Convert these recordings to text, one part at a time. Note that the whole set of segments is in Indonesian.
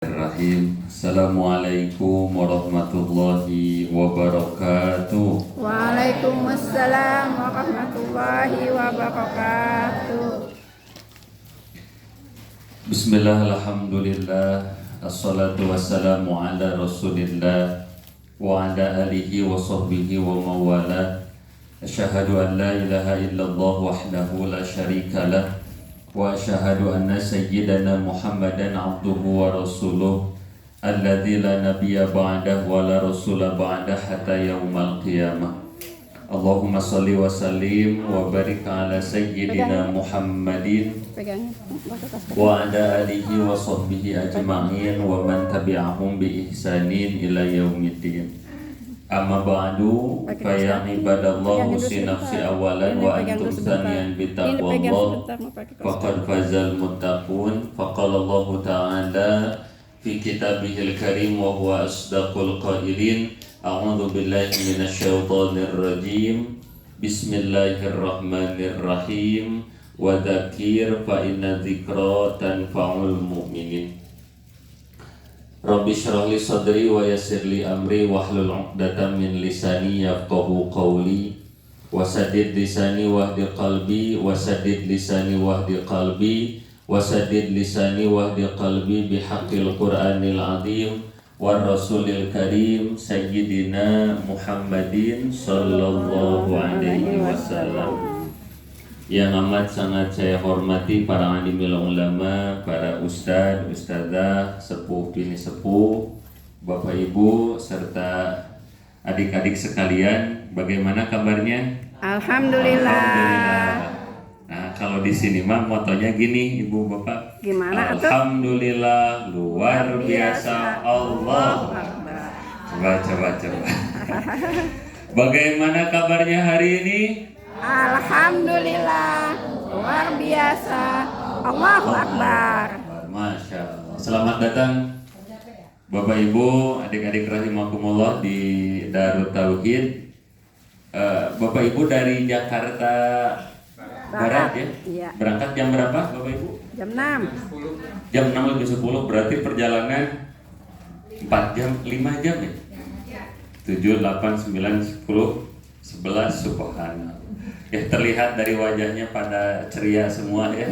Bismillahirrahmanirrahim. Assalamualaikum warahmatullahi wabarakatuh. Waalaikumsalam warahmatullahi wabarakatuh. Bismillah, alhamdulillah, assalatu wassalamu ala rasulillah wa ala alihi wa sahbihi wa mawala. Asyhadu an la ilaha illallah wahdahu la syarika lah wa asyhadu anna sayyidana Muhammadan abduhu wa rasuluh alladzi la nabiyya ba'dah wa la rasula ba'dah hatta yaumal qiyamah. Allahumma shalli wa sallim wa barik ala sayyidina Muhammadin wa ala alihi wa sahbihi ajma'in wa man tabi'ahum bi ihsanin ila yaumiddin. Amma ba'du fa ya ibadallah usi nafsi awalan wa antum tsaniyan bi taqwallah faqad fazal muttaqun. Faqala Allah ta'ala fi kitabihil karim wa huwa asdaqul qailin. A'udzu billahi minasyaitonir rajim. Bismillahirrahmanirrahim. Wa dzakir fa inna dzikra tanfa'ul mu'minin. Rabbi shrah li sadri wa yassir li amri wahlul 'uqdatam min lisani yafqahu qawli wasaddid lisani wahdi qalbi wasaddid lisani wahdi qalbi wasaddid lisani wahdi qalbi bihaqqil qur'anil 'azim war rasulil karim sayyidina Muhammadin sallallahu alaihi wasallam. Yang amat sangat saya hormati para alimil ulama, para ustadz, ustadzah, sepuh bini sepuh, bapak ibu, serta adik-adik sekalian, bagaimana kabarnya? Alhamdulillah. Nah, kalau di sini mah motonya gini, ibu bapak. Gimana tuh? Alhamdulillah, luar biasa, Allah. Coba. Bagaimana kabarnya hari ini? Alhamdulillah, luar biasa. Allahu Akbar. Masya Allah. Selamat datang Bapak Ibu, adik-adik rahimakumullah di Darut Tauhid. Bapak Ibu dari Jakarta Barat ya? Iya. Berangkat jam berapa Bapak Ibu? Jam 6. Jam 6 lebih 10, berarti perjalanan 4 jam, 5 jam ya? 7, 8, 9, 10, 11, subhanallah. Ya, terlihat dari wajahnya pada ceria semua ya.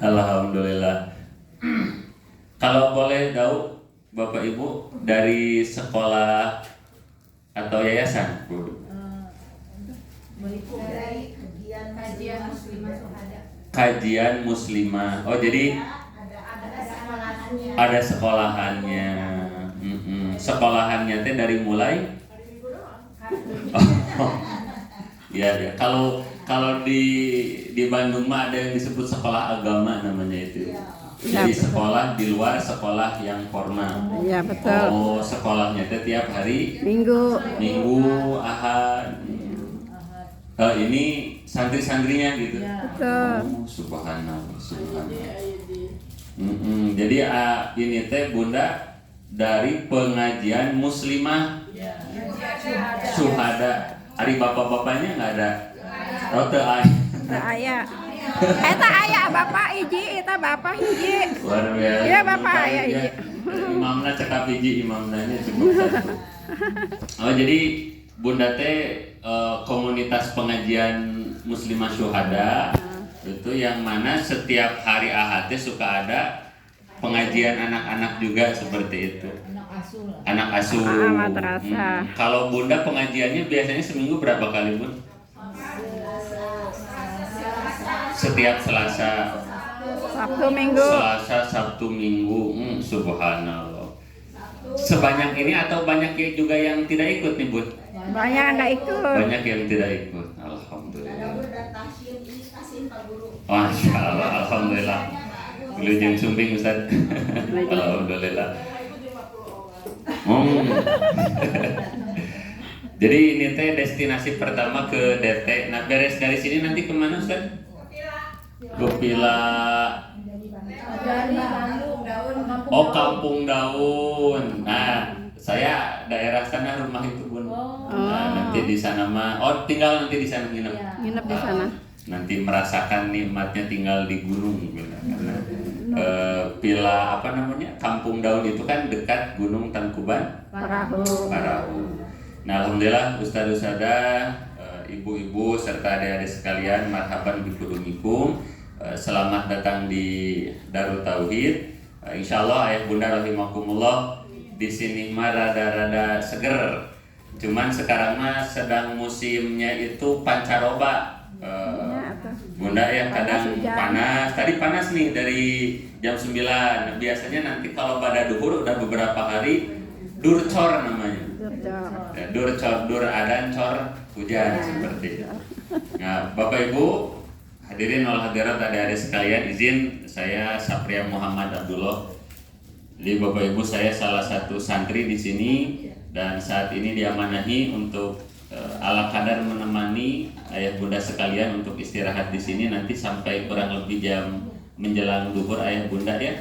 Alhamdulillah. Kalau boleh tahu Bapak Ibu dari sekolah atau yayasan? Dari kajian muslimah Syuhada. Kajian muslimah. Oh, jadi ada sekolahannya. Sekolahannya teh dari mulai ya. Kalau di Bandung mah ada yang disebut sekolah agama namanya itu. Jadi sekolah di luar sekolah yang formal. Iya, betul. Oh, sekolahnya teh tiap hari Minggu, Ahad. Ini santri-santrinya gitu. betul. Oh, subhanallah. Jadi ini teh Bunda dari pengajian muslimah Syuhada. Hari bapak-bapaknya nggak ada. Oh, teu aya. Teu aya. Eta aya bapak hiji, eta bapak hiji. Luar biasa. Iya, bapak aya Ya, hiji. imamna cekap hiji, imamnanya cukup satu. Oh, jadi Bunda teh komunitas pengajian muslimah Syuhada itu yang mana setiap hari Ahad teh suka ada pengajian anak-anak juga seperti itu. Anak asuh. Madrasah. Kalau Bunda pengajiannya biasanya seminggu berapa kali, Bun? Setiap Selasa. Sabtu Minggu. Selasa, Sabtu, Minggu. Subhanallah. Sebanyak ini atau banyak juga yang tidak ikut nih, Bun? Banyak nggak ikut. Banyak yang tidak ikut. Alhamdulillah. Masya Allah, alhamdulillah. Wilujeng sumbing Ustaz. Alhamdulillah. Jadi ini teh destinasi pertama ke DT. Nah, beres dari sini nanti kemana Ustaz? Gupila. Oh, Kampung Daun. Nah, saya daerah sana rumah itu Bun. Nah, nanti di sana mah. Oh, tinggal nanti di sana nginep. Nginep di sana. Nanti merasakan nikmatnya tinggal di gunung gitu. Karena Villa apa namanya, Kampung Daun itu kan dekat Gunung Tangkuban Parahu. Parahu. Nah, alhamdulillah Ustadz Ustadzah, ibu-ibu serta adik-adik sekalian, marhaban bikudumikum. Selamat datang di Darut Tauhid. Insyaallah ayah bunda rahimakumullah, di sini mah rada-rada seger. Cuman sekarang mah sedang musimnya itu pancaroba. Bunda ya kadang panas. Tadi panas nih dari jam 9. Biasanya nanti kalau pada duhur udah beberapa hari durcor namanya. Dur adan cor hujan seperti itu. Nah, Bapak Ibu hadirin wal hadirat adik-adik sekalian, izin saya Sapria Muhammad Abdullah. Jadi Bapak Ibu, saya salah satu santri di sini dan saat ini diamanahi untuk ala kadar menemani ayah bunda sekalian untuk istirahat di sini nanti sampai kurang lebih jam menjelang duhur ayah bunda ya.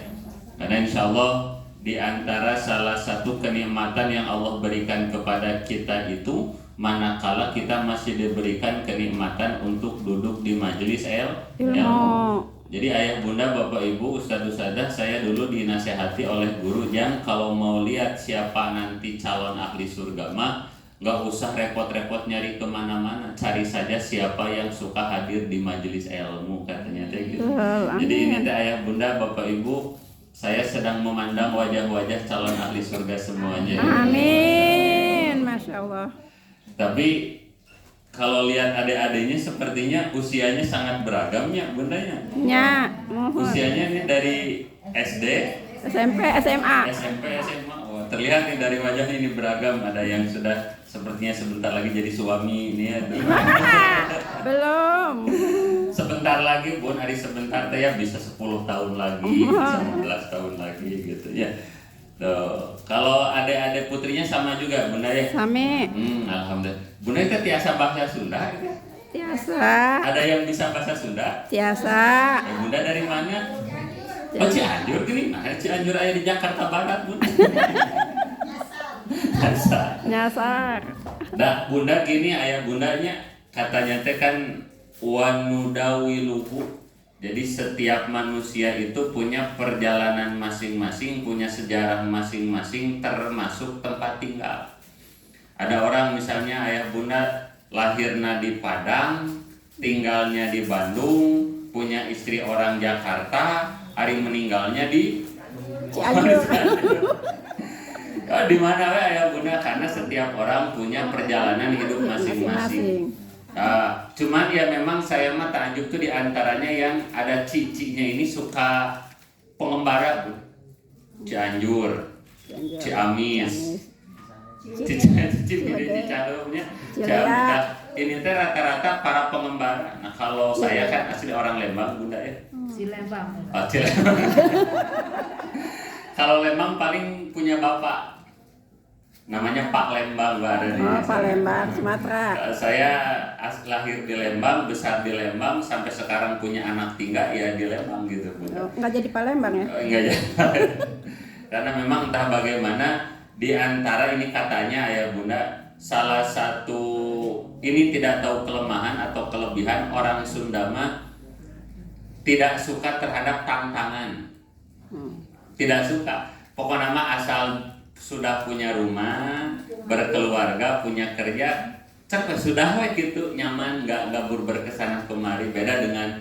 Karena insya Allah di antara salah satu kenikmatan yang Allah berikan kepada kita itu manakala kita masih diberikan kenikmatan untuk duduk di majelis ilmu. Jadi ayah bunda, bapak ibu, ustadz ustadzah, saya dulu dinasehati oleh guru yang kalau mau lihat siapa nanti calon ahli surga mah nggak usah repot-repot nyari kemana-mana, cari saja siapa yang suka hadir di majelis ilmu, katanya gitu. Jadi ini teh ayah bunda, bapak ibu, saya sedang memandang wajah-wajah calon ahli surga semuanya. Amin, masya Allah. Tapi kalau lihat adik-adiknya sepertinya usianya sangat beragam ya bundanya. Ya, mohon. Usianya ini dari SD, SMP, SMA. SMA. Oh, terlihat nih dari wajahnya ini beragam. Ada yang sudah sepertinya sebentar lagi jadi suami ini ya. Belum. Sebentar lagi bun, hari sebentar teh ya bisa 10 tahun lagi, bisa 15 tahun lagi gitu ya. Tuh, kalau adik-adik putrinya sama juga bunda ya? Sami. Alhamdulillah. Bunda itu tiasa bahasa Sunda gitu. Tiasa. Ada yang bisa bahasa Sunda? Tiasa. Bunda dari mana? Oh, Cianjur gini. Nah, Cianjur aya di Jakarta Barat, Bunda. Nyasar. Nah, bunda gini, ayah bundanya katanya teh kan wanudawiluhu. Jadi setiap manusia itu punya perjalanan masing-masing, punya sejarah masing-masing, termasuk tempat tinggal. Ada orang misalnya ayah bunda lahirnya di Padang, tinggalnya di Bandung, punya istri orang Jakarta, hari meninggalnya di Cianjur. Di mana we ayah bunda, karena setiap orang punya perjalanan hidup masing-masing. Cuman ya memang saya mah takjub tuh diantaranya yang ada cicinya ini suka pengembara, Cianjur, Ciamis, Cicalumnya, ini teh rata-rata para pengembara. Nah kalau saya kan asli orang Lembang bunda ya. Cilembang. Oh, Cilembang. Kalau Lembang paling punya bapak. Namanya Pak Lembang, Pak Lembang, Sumatera. Saya lahir di Lembang, besar di Lembang, sampai sekarang punya anak tinggal ya di Lembang gitu bunda. Nggak jadi Palembang ya? Enggak jadi. Karena memang entah bagaimana di antara ini katanya ayah bunda, salah satu ini tidak tahu kelemahan atau kelebihan orang Sunda mah tidak suka terhadap tantangan. Tidak suka. Pokoknya mah asal sudah punya rumah, berkeluarga, punya kerja, cek sudah we gitu, nyaman, nggak gabur berkesana kemari. Beda dengan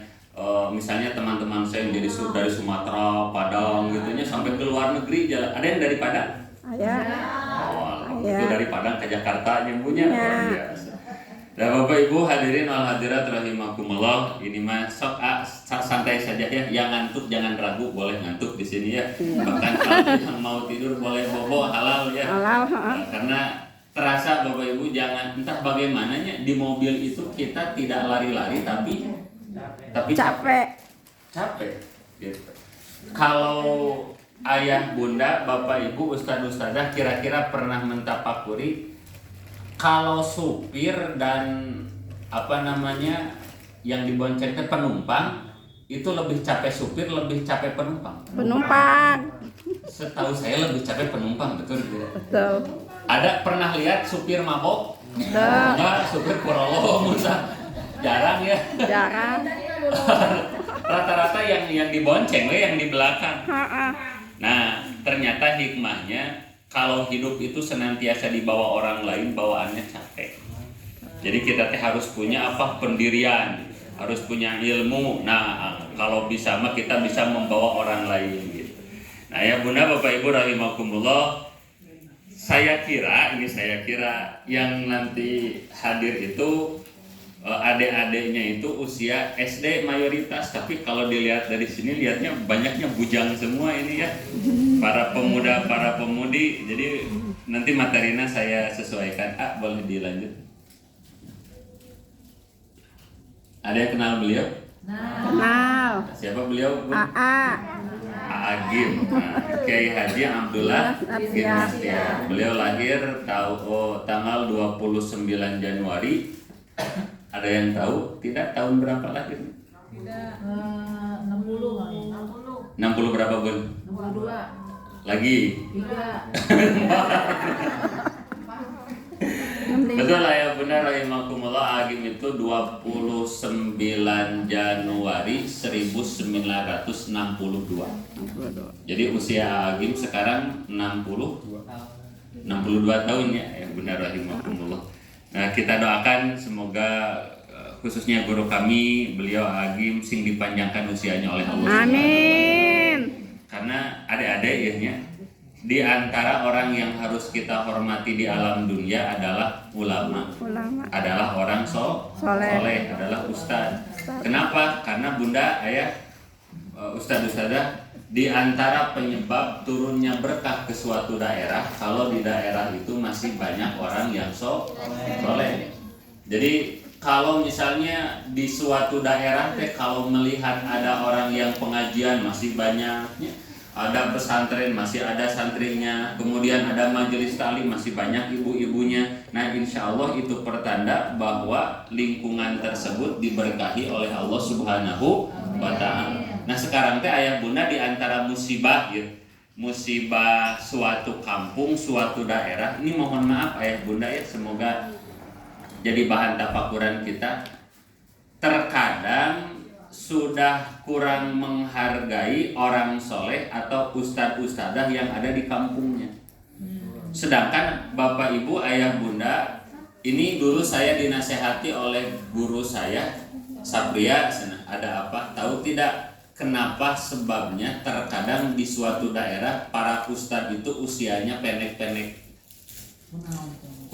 misalnya teman-teman saya yang dari Sumatera, Padang gitunya sampai ke luar negeri jalan. Ada yang dari Padang? Ada. Oh, itu dari Padang ke Jakarta nyembuhnya luar biasa. Dan Bapak Ibu hadirin wal hadirat rahimakumullah, ini mah sok santai saja ya, yang ngantuk jangan ragu, boleh ngantuk di sini ya. Bahkan kalau yang mau tidur boleh bobo, halal ya. Halal. Karena terasa Bapak Ibu jangan entah bagaimananya di mobil itu kita tidak lari-lari tapi capek. Gitu. Kalau ayah bunda, Bapak Ibu, ustadz ustadzah kira-kira pernah mentafakuri kalau supir dan yang dibonceng penumpang itu lebih capek supir, lebih capek penumpang. Setahu saya lebih capek penumpang, betul tidak? Betul. Ada pernah lihat supir mabok? Enggak. Supir kurolo, jarang ya. Jarang. rata-rata yang dibonceng yang di belakang. Heeh. Nah, ternyata hikmahnya kalau hidup itu senantiasa dibawa orang lain, bawaannya capek. Jadi kita harus punya pendirian, harus punya ilmu. Nah, kalau bisa mah kita bisa membawa orang lain gitu. Nah, ya Bunda, Bapak Ibu rahimakumullah, saya kira yang nanti hadir itu adik-adiknya itu usia SD mayoritas, tapi kalau dilihat dari sini lihatnya banyaknya bujang semua ini ya, para pemuda, para pemudi. Jadi nanti materinya saya sesuaikan. Boleh dilanjut. Ada yang kenal beliau? Kenal. Siapa beliau? Aa. Agim. Kiai Haji Abdullah Ginastia. Beliau lahir tanggal 29 Januari. Ada yang tahu? Tidak, tahun berapa lahir? Tidak. 60. 60 berapa, Bun? 62. Lagi? 3. Betul lah ya, benar rahimakumullah. Agim itu 29 Januari 1962. Jadi usia Agim sekarang 62 tahun ya, benar rahimakumullah. Nah, kita doakan semoga khususnya guru kami, beliau Agim sing dipanjangkan usianya oleh Allah. Amin. Karena adik-adik ya, di antara orang yang harus kita hormati di alam dunia adalah ulama. Adalah orang soleh, adalah ustadz. Kenapa? Karena Bunda, Ayah, ustadz-ustadzah, di antara penyebab turunnya berkah ke suatu daerah, kalau di daerah itu masih banyak orang yang soleh. Jadi kalau misalnya di suatu daerah kalau melihat ada orang yang pengajian masih banyaknya, ada pesantren masih ada santrinya, kemudian ada majelis taklim masih banyak ibu-ibunya. Nah, insya Allah itu pertanda bahwa lingkungan tersebut diberkahi oleh Allah Subhanahu wa Ta'ala. Nah, sekarang teh ayah bunda di antara musibah ya, musibah suatu kampung, suatu daerah, ini mohon maaf ayah bunda ya, semoga jadi bahan tafakuran kita. Terkadang sudah kurang menghargai orang soleh atau ustadz-ustadzah yang ada di kampungnya. Sedangkan bapak ibu ayah bunda, ini dulu saya dinasehati oleh guru saya Sabria, ada apa? Tahu tidak kenapa sebabnya terkadang di suatu daerah para ustadz itu usianya pendek-pendek?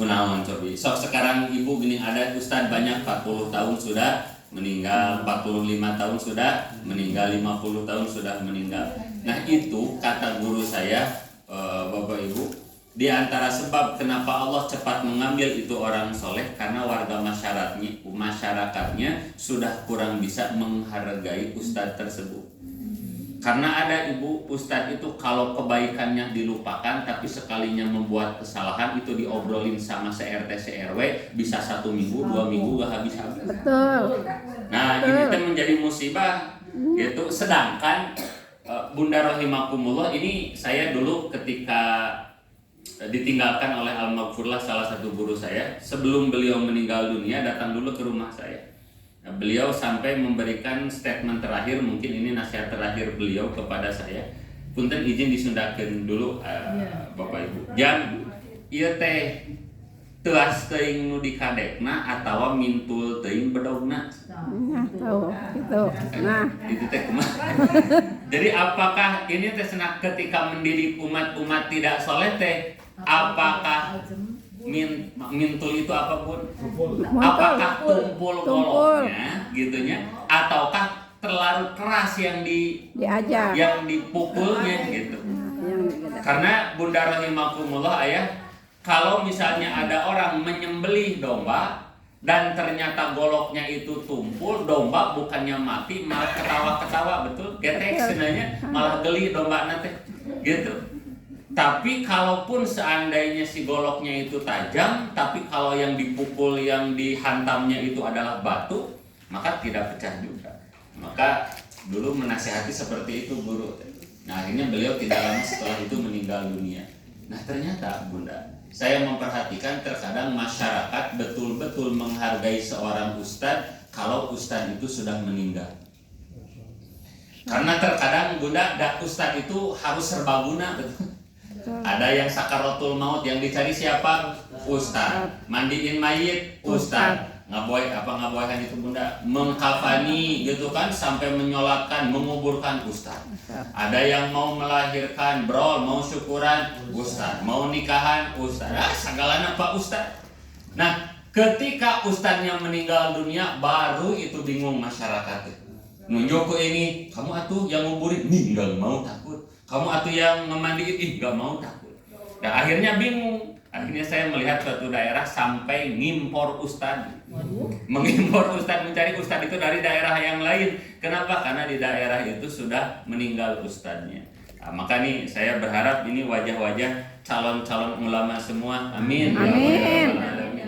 Kunaon cobi. Sok sekarang ibu gini, ada ustadz banyak 40 tahun sudah meninggal, 45 tahun sudah meninggal, 50 tahun sudah meninggal. Nah, itu kata guru saya, Bapak Ibu, di antara sebab kenapa Allah cepat mengambil itu orang soleh, karena warga masyarakatnya sudah kurang bisa menghargai ustadz tersebut. Karena ada ibu ustadz itu kalau kebaikannya dilupakan, tapi sekalinya membuat kesalahan itu diobrolin sama se-RT se-RW, bisa 1 minggu 2 minggu gak habis-habis. Betul. Nah, ini kan menjadi musibah gitu. Sedangkan Bunda rahimakumullah, ini saya dulu ketika ditinggalkan oleh Al-Maghfurlah, salah satu guru saya, sebelum beliau meninggal dunia datang dulu ke rumah saya. Nah, beliau sampai memberikan statement terakhir, mungkin ini nasihat terakhir beliau kepada saya. Punten izin disundakeun dulu Bapak Ibu. Jam ieu teh teas teuing nu dikadekna atawa mintul teuing bedogna. Nah, tahu gitu. Nah, Itu teh kumaha? Jadi apakah ini teh senak ketika mendidik umat-umat tidak soleh teh, apakah mintul itu apapun? Apakah tumpul goloknya gitunya, ataukah terlalu keras yang diajar, yang dipukulnya gitu? Karena Bunda rahimakumullah ayah, kalau misalnya ada orang menyembelih domba dan ternyata goloknya itu tumpul, domba bukannya mati malah ketawa-ketawa, betul? Getek sebenarnya, malah geli domba nanti gitu. Tapi kalaupun seandainya si goloknya itu tajam, tapi kalau yang dipukul, yang dihantamnya itu adalah batu, maka tidak pecah juga. Maka dulu menasihati seperti itu guru. Nah, akhirnya beliau tidak lama setelah itu meninggal dunia. Nah, ternyata Bunda, saya memperhatikan terkadang masyarakat betul-betul menghargai seorang ustadz kalau ustadz itu sudah meninggal. Karena terkadang Bunda, ustadz itu harus serbaguna. Ada yang sakaratul maut, yang dicari siapa? Ustadz. Mandiin mayit, ustadz. Ngaboyhan itu Bunda? Mengkafani gitu kan, sampai menyolatkan, menguburkan, ustadz. Ada yang mau melahirkan, brol, mau syukuran, ustadz. Mau nikahan, ustadz. Segalanya Pak Ustadz. Nah, ketika ustadznya meninggal dunia, baru itu bingung masyarakat. Nunjuk ke ini, kamu atuh yang nguburin, nih nggak mau takut. Kamu atuh yang memandiin, nggak mau takut. Dan akhirnya bingung. Akhirnya saya melihat suatu daerah sampai ngimpor ustadz. Mengimpor ustadz, mencari ustadz itu dari daerah yang lain. Kenapa? Karena di daerah itu sudah meninggal ustadznya. Nah, maka nih saya berharap ini wajah-wajah calon-calon ulama semua. Amin. Amin.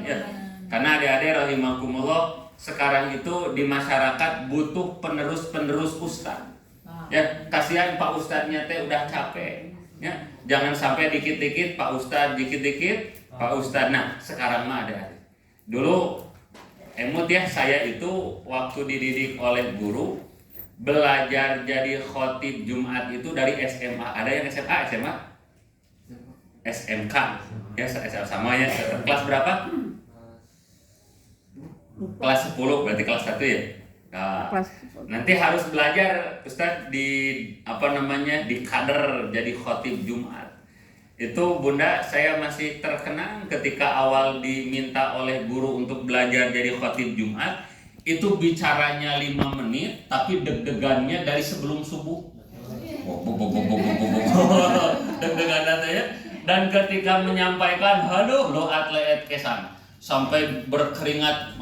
Ya. Karena adik-adik rahimakumullah, sekarang itu di masyarakat butuh penerus-penerus ustadz. Ya, kasihan Pak Ustadznya teh udah capek. Ya, jangan sampai dikit-dikit Pak Ustadz, dikit-dikit Pak Ustadz. Nah, sekarang mah ada. Dulu emut ya, saya itu waktu dididik oleh guru belajar jadi khotib Jumat itu dari SMA. Ada yang SMA, SMA? SMK. Ya, sama ya. Kelas berapa? Kelas 10, berarti kelas 1 ya. Nah, nanti harus belajar Ustadz di di kader jadi khotib Jumat. Itu Bunda, saya masih terkenang ketika awal diminta oleh guru untuk belajar jadi khotib Jumat. Itu bicaranya 5 menit, tapi deg-degannya dari sebelum subuh. Deg-degan ya. Dan ketika menyampaikan, aduh lo atlet kesan, sampai berkeringat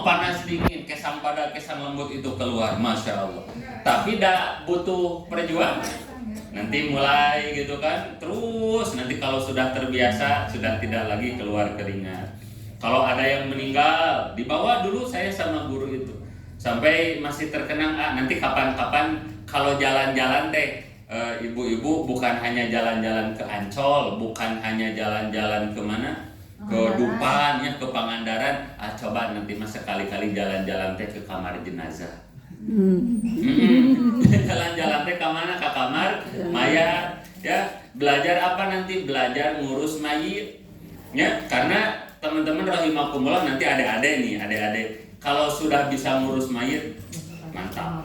panas dingin, kesan pada kesan lembut itu keluar, masya Allah. Tapi dah butuh perjuangan. Nanti mulai gitu kan, terus nanti kalau sudah terbiasa sudah tidak lagi keluar keringat. Kalau ada yang meninggal, dibawa dulu saya sama guru itu, sampai masih terkenang. Nanti kapan-kapan kalau jalan-jalan teh, ibu-ibu bukan hanya jalan-jalan ke Ancol, bukan hanya jalan-jalan kemana, ke Dupan ya, ke Pangandaran. Coba nanti mas sekali-kali jalan-jalan teh ke kamar jenazah. Jalan-jalan teh ke mana? Ke kamar mayat ya. Belajar apa nanti? Belajar ngurus mayit ya. Karena teman-teman rahimakumullah, nanti adik-adik kalau sudah bisa ngurus mayit, mantap.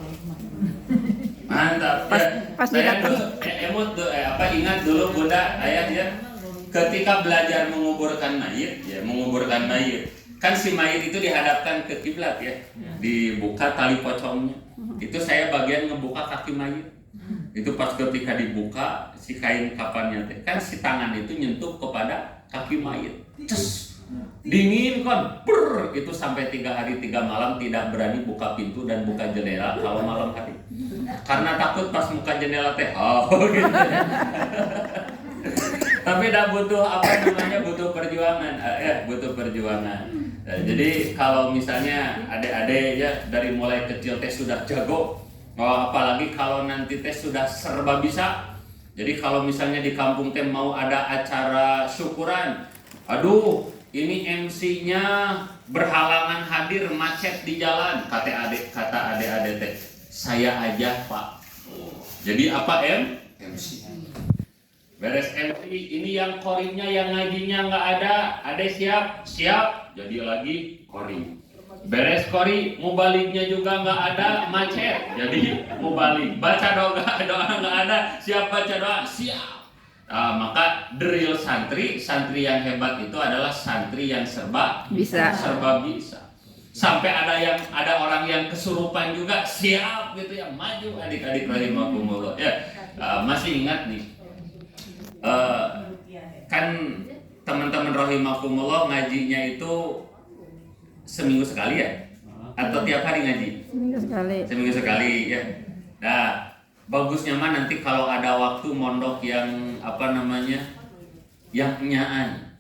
Mantap. Pas saya dulu ingat dulu Bunda ayah ya, ketika belajar menguburkan mayit, kan si mayit itu dihadapkan ke kiblat ya, dibuka tali pocongnya. Itu saya bagian ngebuka kaki mayit. Itu pas ketika dibuka si kain kafannya teh, kan si tangan itu nyentuh kepada kaki mayit. Dingin kan, itu sampai 3 hari 3 malam tidak berani buka pintu dan buka jendela kalau malam hari, karena takut pas buka jendela teh gitu. Tapi dah butuh butuh perjuangan, butuh perjuangan. Jadi kalau misalnya adik-adik ya dari mulai kecil teh sudah jago, apalagi kalau nanti teh sudah serba bisa. Jadi kalau misalnya di kampung teh mau ada acara syukuran, aduh ini MC-nya berhalangan hadir, macet di jalan, kata adik-adik teh, saya aja Pak. Jadi apa MC? Beres MC, ini yang koringnya, yang ngajinya nggak ada siap, jadi lagi koring. Beres kori, mubaliknya juga nggak ada, macet, jadi mubalik. Baca doa nggak ada, siap baca doa, siap. Maka drill santri yang hebat itu adalah santri yang serba bisa. Sampai ada orang yang kesurupan juga siap gitu ya, maju adik-adik rahimakumullah ya. Masih ingat nih, kan teman-teman rahimakumullah ngajinya itu seminggu sekali ya, atau tiap hari ngaji? Seminggu sekali ya. Nah, bagusnya mah nanti kalau ada waktu mondok yang yang nyaan.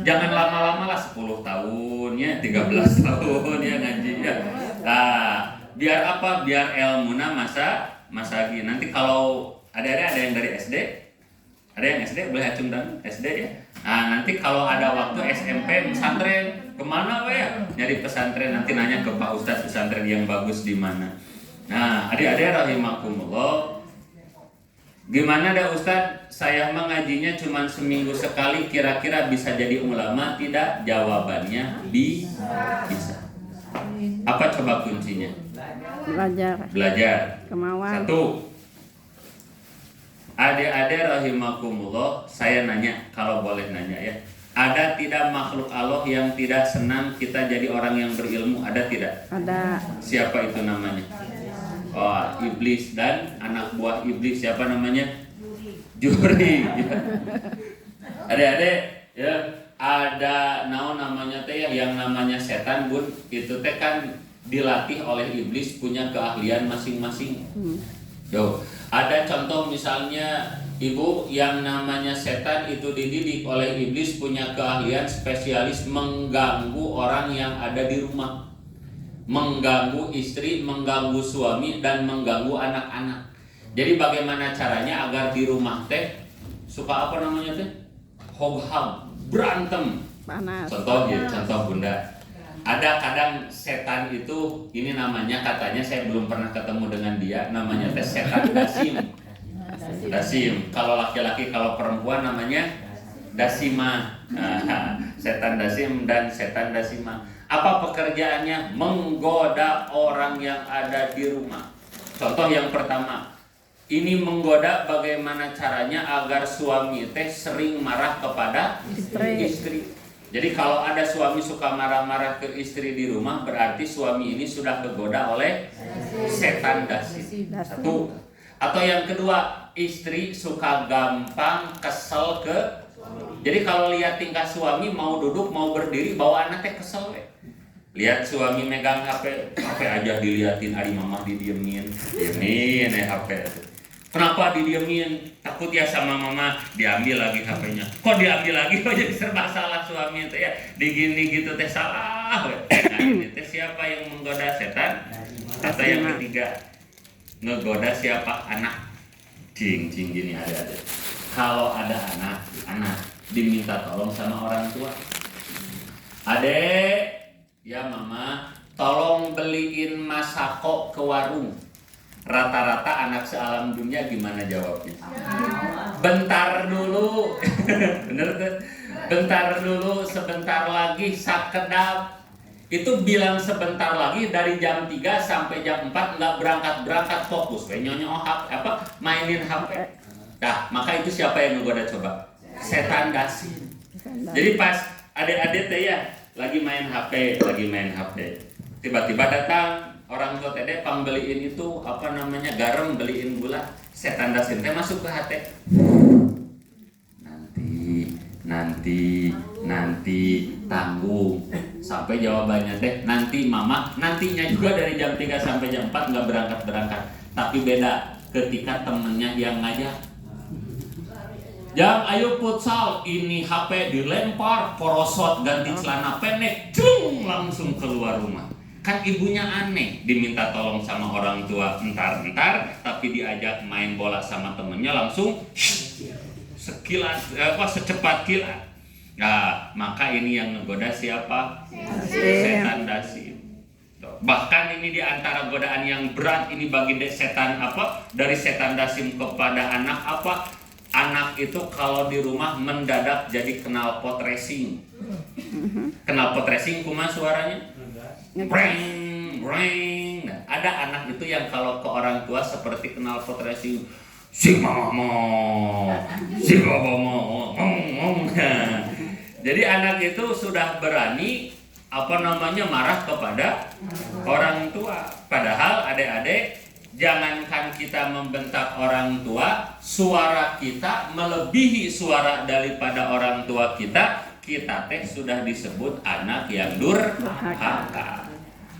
Jangan lama-lama lah, 10 tahun ya, 13 tahun ya ngaji ya. Nah, biar apa? Biar ilmuna masa lagi. Nanti kalau ada yang dari SD, ada yang SD boleh acung dan SD ya. Nah, nanti kalau ada waktu SMP pesantren, kemana ya? Nyari pesantren, nanti nanya ke Pak Ustadz pesantren yang bagus di mana. Nah, adik-adik rahimakumullah, gimana dah Ustadz? Saya mengajinya cuma seminggu sekali, kira-kira bisa jadi ulama tidak? Jawabannya bisa. Apa coba kuncinya? Belajar. Kemauan. Satu. Adik-adik rahimakumullah, saya nanya, kalau boleh nanya ya. Ada tidak makhluk Allah yang tidak senang kita jadi orang yang berilmu? Ada tidak? Ada. Siapa itu namanya? Oh, iblis dan anak buah iblis. Siapa namanya? Juri. Adik-adik, ya, ada namanya teh ya, yang namanya setan, Bun. Itu teh kan dilatih oleh iblis, punya keahlian masing-masing. Yo, ada contoh misalnya ibu yang namanya setan itu dididik oleh iblis, punya keahlian spesialis mengganggu orang yang ada di rumah, mengganggu istri, mengganggu suami, dan mengganggu anak-anak. Jadi bagaimana caranya agar di rumah teh suka apa namanya teh? Hog-hag, berantem. Panas. Contoh Bunda. Ada kadang setan itu, ini namanya katanya, saya belum pernah ketemu dengan dia, namanya teh setan dasim. Dasim. Kalau laki-laki, kalau perempuan namanya dasima. Nah, setan dasim dan setan dasima. Apa pekerjaannya? Menggoda orang yang ada di rumah. Contoh yang pertama, ini menggoda bagaimana caranya agar suami teh sering marah kepada istri. Jadi kalau ada suami suka marah-marah ke istri di rumah, berarti suami ini sudah kegoda oleh setan dasim. Satu. Atau yang kedua, istri suka gampang kesel ke. Jadi kalau lihat tingkah suami, mau duduk, mau berdiri, bawa anaknya kesel. Lihat suami megang HP aja diliatin, ari mamah didiemin ya HP. Kenapa didiemin? Takut ya sama mama, diambil lagi HP-nya. Kok diambil lagi? Kok jadi serba salah suami itu ya? Digini gitu teh salah. Nah, ini teh siapa yang menggoda? Setan. Atau yang ketiga, ngegoda siapa? Anak. Cing gini ada. Kalau ada anak diminta tolong sama orang tua. Adek, ya mama, tolong beliin masako ke warung. Rata-rata anak sealam dunia gimana jawabnya? Bentar dulu. Bener tuh? Bentar dulu, sebentar lagi, sakedap. Itu bilang sebentar lagi, dari jam 3 sampai jam 4 nggak berangkat fokus. Mainin HP. Nah, maka itu siapa yang ngegoda coba? Setan dasim. Jadi pas adik-adik teh ya lagi main HP. Tiba-tiba datang orang tua teh pembeliin itu garam, beliin gula. Setan dasim teh masuk ke hati. Nanti tanggung sampai jawabannya teh nanti mama. Nantinya juga dari jam 3 sampai jam 4 nggak berangkat. Tapi beda ketika temennya yang ngajak. Jam ayo futsal, ini HP dilempar, porosot, ganti celana pendek, cung, langsung keluar rumah. Kan ibunya aneh, diminta tolong sama orang tua entar, tapi diajak main bola sama temennya langsung secepat kilat. Nah, maka ini yang ngegoda siapa? Setan dasim. Bahkan ini diantara godaan yang berat ini bagi setan dari setan dasim kepada anak Anak itu kalau di rumah mendadak jadi knalpot racing. Knalpot racing kumaha suaranya? Breng. Nah, ada anak itu yang kalau ke orang tua seperti knalpot racing. Si mama. Jadi anak itu sudah berani marah kepada orang tua. Padahal adik-adik, jangankan kita membentak orang tua, suara kita melebihi suara daripada orang tua kita teh sudah disebut anak yang durhaka.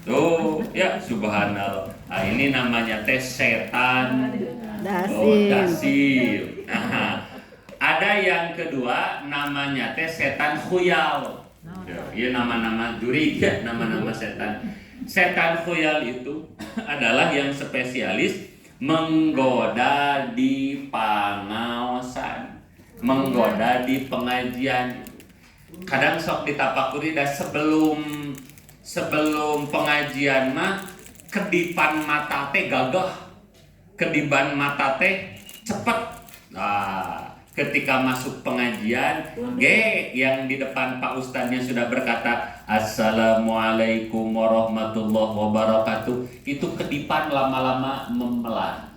Tuh, ya subhanallah. Nah, ini namanya teh setan dasim. Nah, ada yang kedua namanya teh setan khuyal. Ya, nama-nama juri ya, nama-nama setan. Setan khuyal itu adalah yang spesialis menggoda di pangaosan, menggoda di pengajian. Kadang sok ditapakuri dah sebelum pengajian mah kedipan mata teh gagah, kedipan mata teh cepet. Nah, ketika masuk pengajian, yang di depan Pak Ustadznya sudah berkata Assalamualaikum warahmatullahi wabarakatuh, itu kedipan lama-lama memelan,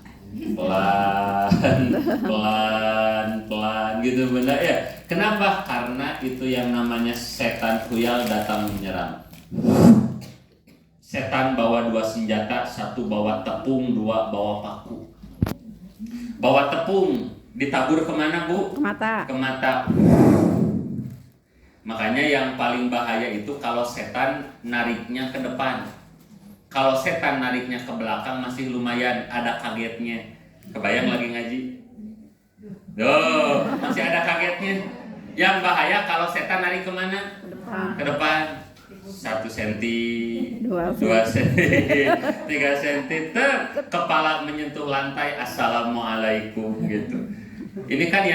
pelan gitu benar ya. Kenapa? Karena itu yang namanya setan khuyal datang menyerang. Setan bawa 2 senjata, 1 bawa tepung, 2 bawa paku. Bawa tepung ditabur kemana, Bu? Ke mata. Ke mata. Makanya yang paling bahaya itu kalau setan nariknya ke depan. Kalau setan nariknya ke belakang masih lumayan, ada kagetnya. Kebayang lagi ngaji? Masih ada kagetnya. Yang bahaya kalau setan narik kemana? Ke depan. 1 cm, 2 cm, 3 cm, kepala menyentuh lantai, Assalamualaikum gitu. Ini kan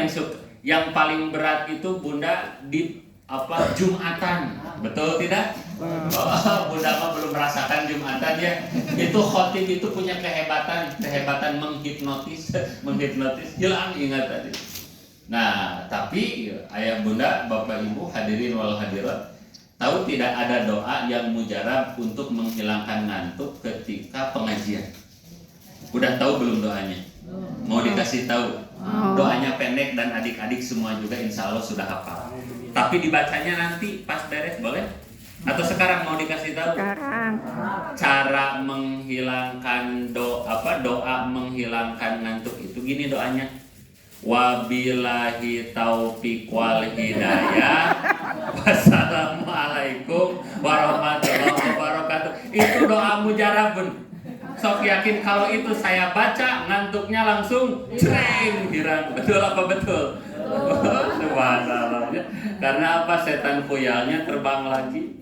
yang paling berat itu Bunda di Jumatan, betul tidak? Bunda mah belum merasakan Jumatan ya. Itu khotib itu punya kehebatan menghipnotis, hilang ingat tadi. Nah, tapi ayah Bunda, Bapak Ibu, hadirin wal hadirat, tahu tidak ada doa yang mujarab untuk menghilangkan ngantuk ketika pengajian? Udah tahu belum doanya? Mau dikasih tahu? Doanya pendek dan adik-adik semua juga insya Allah sudah hafal. Tapi dibacanya nanti pas beres boleh? Atau sekarang mau dikasih tahu? Sekarang. Cara menghilangkan doa menghilangkan ngantuk itu gini doanya. Wabillahi taufiq wal hidayah. Wassalamualaikum warahmatullahi wabarakatuh. Itu doa mujarabun. Sok yakin kalau itu saya baca ngantuknya langsung jreng hilang. Betul apa betul? Subhanallah. Karena apa? Setan khuyalnya terbang lagi.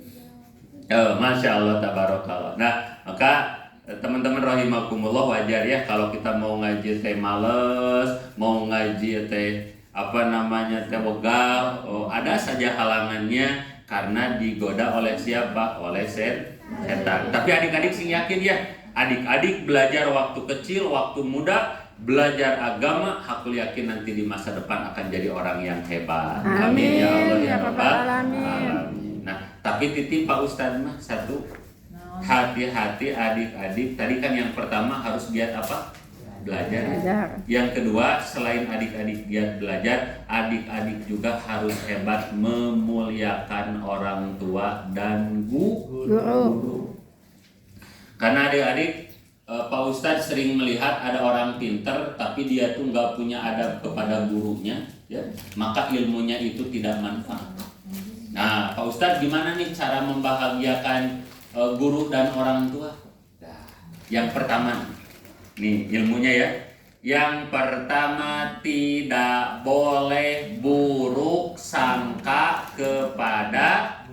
Masya Allah tabarakallah. Nah, maka teman-teman rahimakumullah, wajar ya kalau kita mau ngaji teh males, mau ngaji teh teh wegah, ada saja halangannya karena digoda oleh siapa? Oleh setan. Tapi adik-adik sing yakin ya, adik-adik belajar waktu kecil, waktu muda, belajar agama, aku yakin nanti di masa depan akan jadi orang yang hebat. Amin ya Allah ya Rabbal alamin. Nah, tapi titip Pak Ustadz mah satu, hati-hati adik-adik. Tadi kan yang pertama harus giat apa? Belajar. Yang kedua, selain adik-adik giat belajar, adik-adik juga harus hebat memuliakan orang tua dan guru. Karena adik-adik, Pak Ustadz sering melihat ada orang pinter tapi dia tuh nggak punya adab kepada gurunya, ya, maka ilmunya itu tidak manfaat. Nah, Pak Ustadz gimana nih cara membahagiakan guru dan orang tua? Nah, yang pertama nih ilmunya ya. Yang pertama, tidak boleh buruk sangka kepada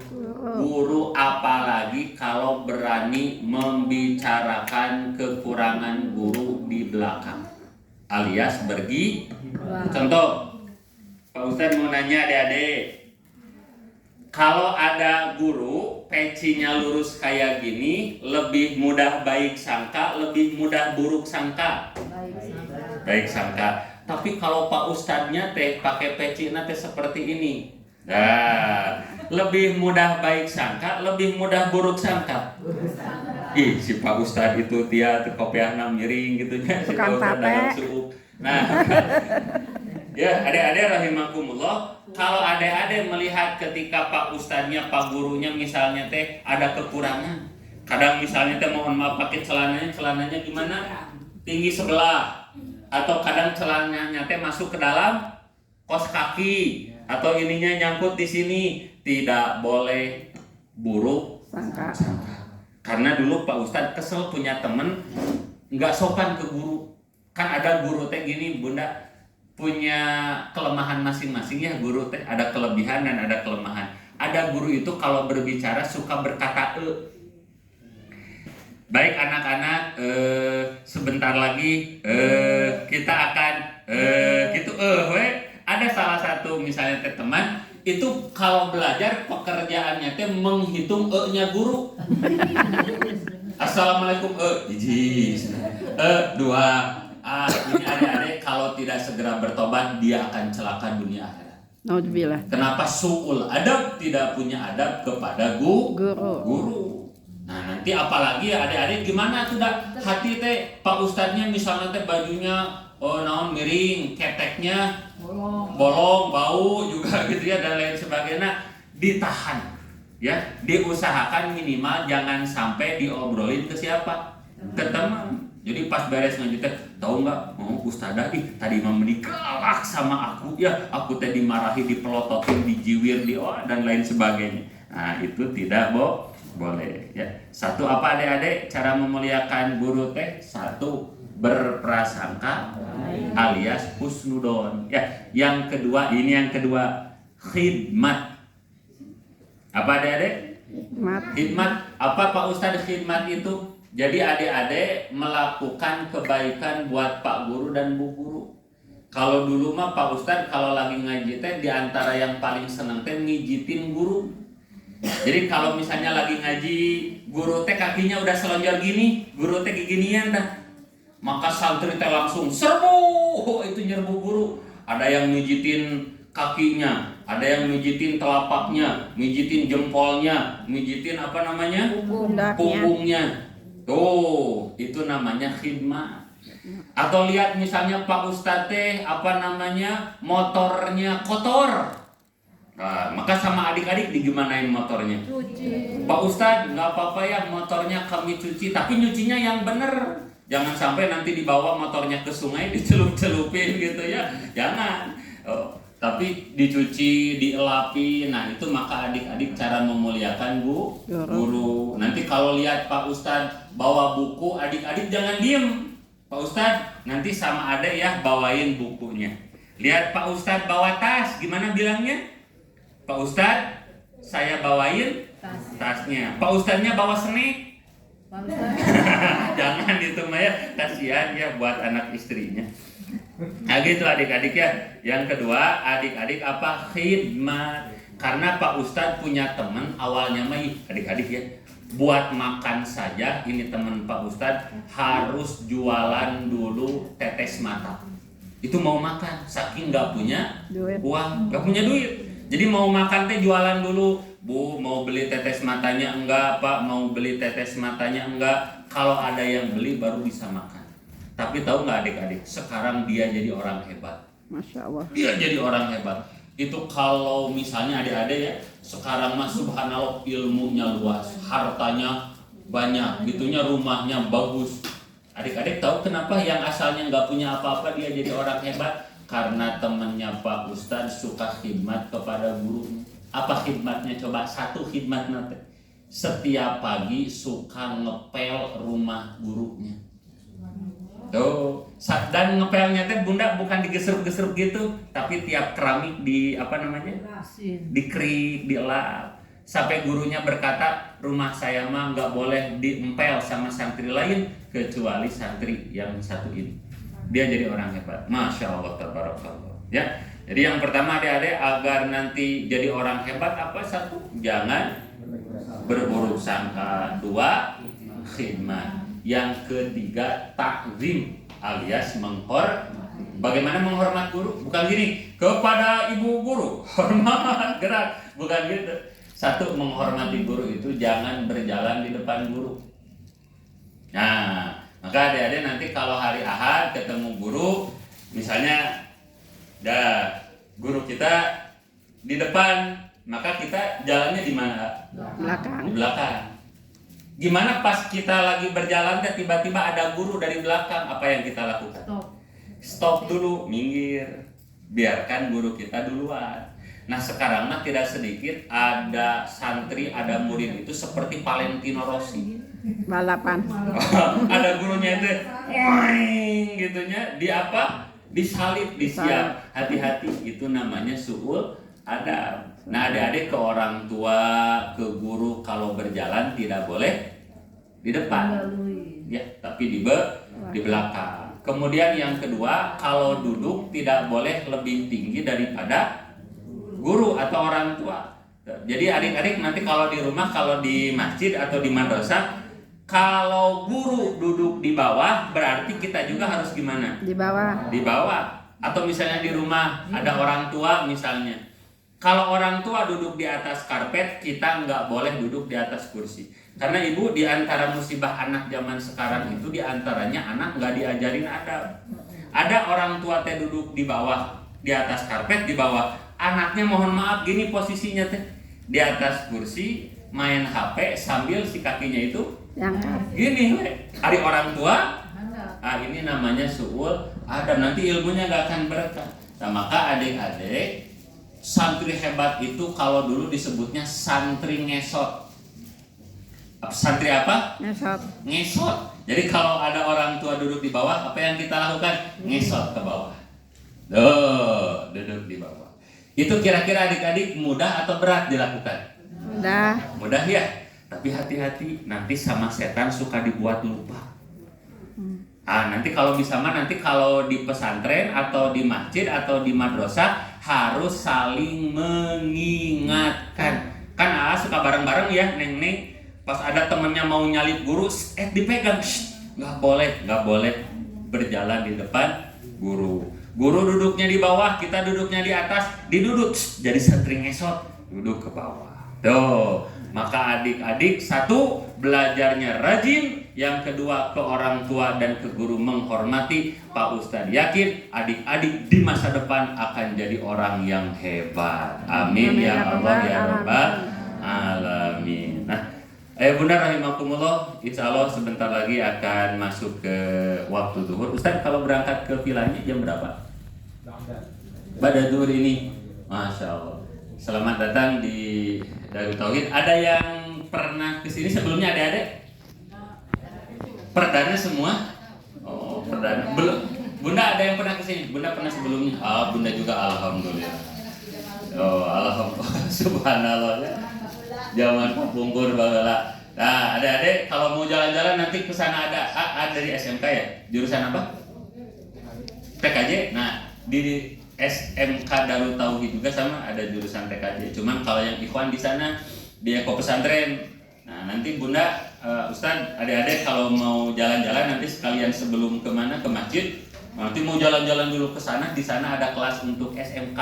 guru, apalagi kalau berani membicarakan kekurangan guru di belakang alias bergi. Contoh, Pak Ustadz mau nanya adik-adik, kalau ada guru pecinya lurus kayak gini, lebih mudah baik sangka, lebih mudah buruk sangka? Baik sangka. Tapi kalau Pak Ustadznya teh pakai peci teh seperti ini, nah, lebih mudah baik sangka, lebih mudah buruk sangka? Ih, si Pak Ustadz itu dia kopiahna miring gitu ya, si Pak Ustadz dagang suuk. Nah, ya adik-adik rahimakumullah, kalau adik-adik melihat ketika Pak Ustadznya, Pak gurunya misalnya teh ada kekurangan, kadang misalnya teh mohon maaf pakai celananya gimana? Tinggi sebelah, atau kadang celananya teh masuk ke dalam kos kaki, atau ininya nyangkut di sini, tidak boleh buruk sangka. Karena dulu Pak Ustadz kesel punya temen nggak sopan ke guru. Kan ada guru teh gini Bunda, punya kelemahan masing-masing ya guru teh, ada kelebihan dan ada kelemahan. Ada guru itu kalau berbicara suka berkata baik anak-anak, sebentar lagi kita akan gitu ada salah satu misalnya teh teman itu kalau belajar pekerjaannya teh menghitung nya guru. Assalamualaikum, hiji, dua. Ini adik-adik kalau tidak segera bertobat dia akan celaka dunia akhirat. Naudzubillah. Kenapa suul adab tidak punya adab kepada guru? Nah nanti apalagi ya adik-adik gimana tuh dah hati teh Pak Ustadznya misalnya teh bajunya naon miring, keteknya bolong, bau juga gitu ya dan lain sebagainya, ditahan ya, diusahakan minimal jangan sampai diobrolin ke siapa, ke teman. Jadi pas beres ngaji teh tahu nggak ustadzah tadi mah galak sama aku ya, aku teh dimarahi, dipelototin, dijiwir, dan lain sebagainya. Nah itu tidak boleh ya. Satu apa adik-adik cara memuliakan guru teh? Satu berprasangka alias husnudon ya. Yang kedua khidmat. Apa adik-adik? Khidmat. Apa Pak Ustadz khidmat itu? Jadi adik-adik melakukan kebaikan buat Pak Guru dan Bu Guru. Kalau dulu mah Pak Ustadz kalau lagi ngaji teh diantara yang paling seneng teh ngijitin guru. Jadi kalau misalnya lagi ngaji guru teh kakinya udah selonjor gini, guru teh ginian dah. Maka santri teh langsung serbu, itu nyerbu guru. Ada yang mijitin kakinya, ada yang mijitin telapaknya, mijitin jempolnya, mijitin apa namanya? Punggungnya. Tuh, itu namanya khidmat. Atau lihat misalnya Pak Ustadz teh apa namanya? Motornya kotor. Nah, maka sama adik-adik digimanain motornya? Cuci. Pak Ustadz nggak apa-apa ya motornya kami cuci, tapi nyucinya yang bener. Jangan sampai nanti dibawa motornya ke sungai dicelup-celupin gitu ya, jangan. Tapi dicuci, dielapi. Nah itu maka adik-adik cara memuliakan guru. Nanti kalau lihat Pak Ustadz bawa buku, adik-adik jangan diem. Pak Ustadz nanti sama adek ya bawain bukunya. Lihat Pak Ustadz bawa tas, gimana bilangnya? Pak Ustadz, saya bawain tasnya. Pak Ustadznya bawa snack. Jangan gitu Maya, kasihan ya buat anak istrinya. Nah gitu adik-adik ya. Yang kedua, adik-adik apa? Khidmat. Karena Pak Ustadz punya teman awalnya mah adik-adik ya. Buat makan saja ini teman Pak Ustadz harus jualan dulu tetes mata. Itu mau makan, saking nggak punya uang, nggak punya duit. Jadi mau makan teh jualan dulu, Bu, mau beli tetes matanya enggak, Pak, mau beli tetes matanya enggak. Kalau ada yang beli baru bisa makan. Tapi tahu nggak adik-adik, sekarang dia jadi orang hebat. Masya Allah. Dia jadi orang hebat. Itu kalau misalnya adik-adik ya, sekarang mah subhanallah ilmunya luas, hartanya banyak, gitunya rumahnya bagus. Adik-adik tahu kenapa yang asalnya nggak punya apa-apa dia jadi orang hebat? Karena temannya Pak Ustadz suka khidmat kepada gurunya. Apa khidmatnya? Coba satu khidmat nanti. Setiap pagi suka ngepel rumah gurunya. Tuh, dan ngepelnya teh bunda bukan digeser-geser gitu, tapi tiap keramik di apa namanya? Dikerik, dielap. Sampai gurunya berkata, rumah saya mah nggak boleh diempel sama santri lain kecuali santri yang satu ini. Dia jadi orang hebat. Masya Allah, tabarakallah. Ya, jadi yang pertama adik-adik agar nanti jadi orang hebat apa? Satu, jangan berburuk sangka. Dua, khidmat. Yang ketiga, takzim alias bagaimana menghormat guru? Bukan gini, kepada ibu guru hormat gerak, bukan gitu. Satu, menghormati guru itu jangan berjalan di depan guru. Nah, maka adik-adik nanti kalau hari Ahad ketemu guru, misalnya guru kita di depan, maka kita jalannya di mana? Belakang. Di belakang. Gimana pas kita lagi berjalan tiba-tiba ada guru dari belakang, apa yang kita lakukan? Stop dulu, minggir. Biarkan guru kita duluan. Nah sekarang mah tidak sedikit ada santri, ada murid itu seperti Valentino Rossi. Balapan. Ada gurunya itu, gitunya, di apa? Disalib, disiap. Hati-hati, itu namanya suul adab. Nah adik-adik ke orang tua, ke guru kalau berjalan tidak boleh di depan, ya, tapi di belakang. Kemudian yang kedua, kalau duduk tidak boleh lebih tinggi daripada guru atau orang tua. Jadi adik-adik nanti kalau di rumah, kalau di masjid atau di madrasah, Kalau guru duduk di bawah, berarti kita juga harus gimana? Di bawah. Di bawah. Atau misalnya di rumah ada orang tua misalnya. Kalau orang tua duduk di atas karpet, kita nggak boleh duduk di atas kursi. Karena ibu, di antara musibah anak zaman sekarang itu, di antaranya anak nggak diajarin adab. Ada orang tua teh duduk di bawah, di atas karpet di bawah. Anaknya mohon maaf gini posisinya teh di atas kursi main HP sambil si kakinya itu Yang gini. Hari orang tua, ini namanya suul adab. Nanti ilmunya nggak akan berkah. Nah, maka adik-adik, santri hebat itu kalau dulu disebutnya santri ngesot. Santri apa? ngesot. Ngesot. Jadi kalau ada orang tua duduk di bawah, apa yang kita lakukan? Ngesot ke bawah. Duduk di bawah. Itu kira-kira adik-adik mudah atau berat dilakukan? Udah. Mudah ya. Tapi hati-hati, nanti sama setan suka dibuat lupa. Nanti kalau bisa mah, nanti kalau di pesantren atau di masjid atau di madrasah harus saling mengingatkan. Kan suka bareng-bareng ya, neng-neng. Pas ada temennya mau nyalip guru, dipegang. Nggak boleh berjalan di depan guru. Guru duduknya di bawah, kita duduknya di atas, diduduk. Jadi santri ngesot, duduk ke bawah. Tuh, maka adik-adik, satu, belajarnya rajin. Yang kedua, ke orang tua dan ke guru menghormati. Pak Ustadz yakin adik-adik di masa depan akan jadi orang yang hebat. Amin ya Allah ya Rabbal Alamin. Nah, Bunda rahimakumullah, insya Allah sebentar lagi akan masuk ke waktu zuhur. Ustadz kalau berangkat ke vilanya jam berapa? Pada zuhur ini. Masya Allah. Selamat datang di Darut Tauhid. Ada yang pernah kesini sebelumnya, adik-adik? Perdana semua? Oh, perdana. Belum. Bunda ada yang pernah kesini? Bunda pernah sebelumnya? Bunda juga alhamdulillah. Alhamdulillah. Subhanallah. Zaman pungkur bagala. Nah, adik-adik kalau mau jalan-jalan nanti ke sana ada dari SMK ya? Jurusan apa? TKJ. Nah, di SMK Darut Tauhid juga sama ada jurusan TKJ. Cuman kalau yang ikhwan di sana di Eko Pesantren. Nah, nanti Bunda, Ustadz, adik-adik kalau mau jalan-jalan nanti sekalian sebelum kemana ke masjid, nanti mau jalan-jalan dulu ke sana. Di sana ada kelas untuk SMK.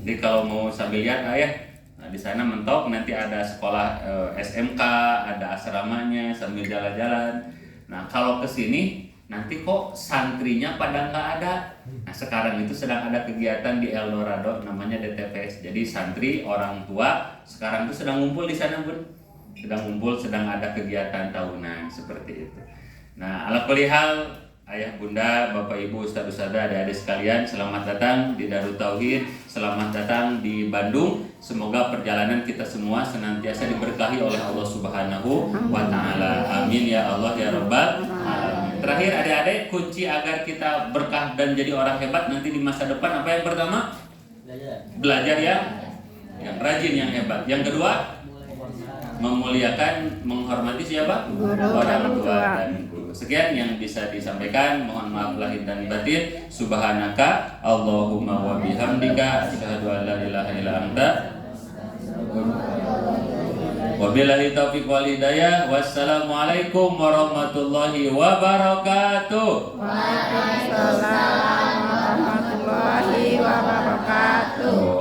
Jadi kalau mau sambil lihat ayah, nah di sana mentok nanti ada sekolah SMK, ada asramanya sambil jalan-jalan. Nah kalau ke sini nanti kok santrinya pada nggak ada. Nah sekarang itu sedang ada kegiatan di El Dorado namanya DTPS. Jadi santri orang tua sekarang itu sedang ngumpul di sana Bun. Sedang ada kegiatan tahunan seperti itu. Nah, ala kulli hal, ayah bunda, bapak ibu, ustadz ustadzah, adik-adik sekalian, selamat datang di Darut Tauhid, selamat datang di Bandung. Semoga perjalanan kita semua senantiasa diberkahi oleh Allah Subhanahu wa Ta'ala. Amin ya Allah ya Rabbal Alamin. Terakhir adik-adik, kunci agar kita berkah dan jadi orang hebat nanti di masa depan apa yang pertama? Belajar yang rajin, yang hebat. Yang kedua, memuliakan, menghormati siapa? Orang tua dan guru. Sekian yang bisa disampaikan. Mohon maaf lahir dan batin. Subhanaka Allahumma wa bihamdika asyhadu an la ilaha illa anta. Wabillahi taufiq wal hidayah. Wassalamualaikum warahmatullahi wabarakatuh. Waalaikumsalam warahmatullahi wabarakatuh.